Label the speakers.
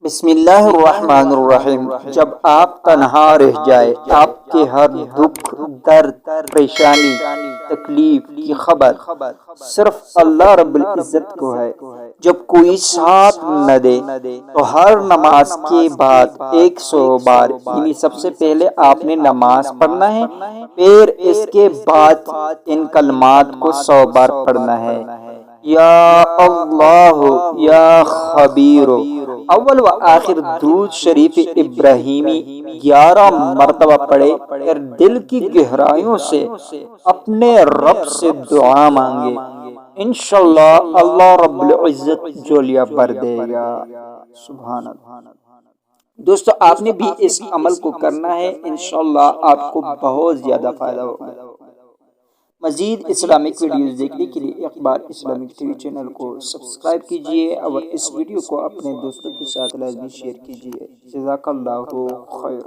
Speaker 1: بسم اللہ الرحمن الرحیم۔ جب آپ تنہا رہ جائے، آپ کے ہر دکھ، درد، پریشانی، تکلیف کی خبر صرف اللہ رب العزت کو ہے۔ جب کوئی ساتھ نہ دے تو ہر نماز کے بعد 100 بار، یعنی سب سے پہلے آپ نے نماز پڑھنا ہے، پھر اس کے بعد ان کلمات کو 100 بار پڑھنا ہے۔ یا اللہ یا خبیر، اول و آخر درود شریف ابراہیمی 11 مرتبہ پڑھے، اور دل کی گہرائیوں سے اپنے رب سے دعا مانگے، انشاءاللہ اللہ رب العزت جھولیاں بھر دے گا۔ سبحان اللہ۔ دوستو، آپ نے بھی اس عمل کو کرنا ہے، انشاءاللہ آپ کو بہت زیادہ فائدہ ہوگا۔ مزید اسلامک ویڈیوز دیکھنے کے لیے اخبار اسلامک ٹی وی چینل کو سبسکرائب کیجیے اور اس ویڈیو کو اپنے دوستوں کے ساتھ لازمی شیئر کیجیے۔ جزاک اللہ خیر۔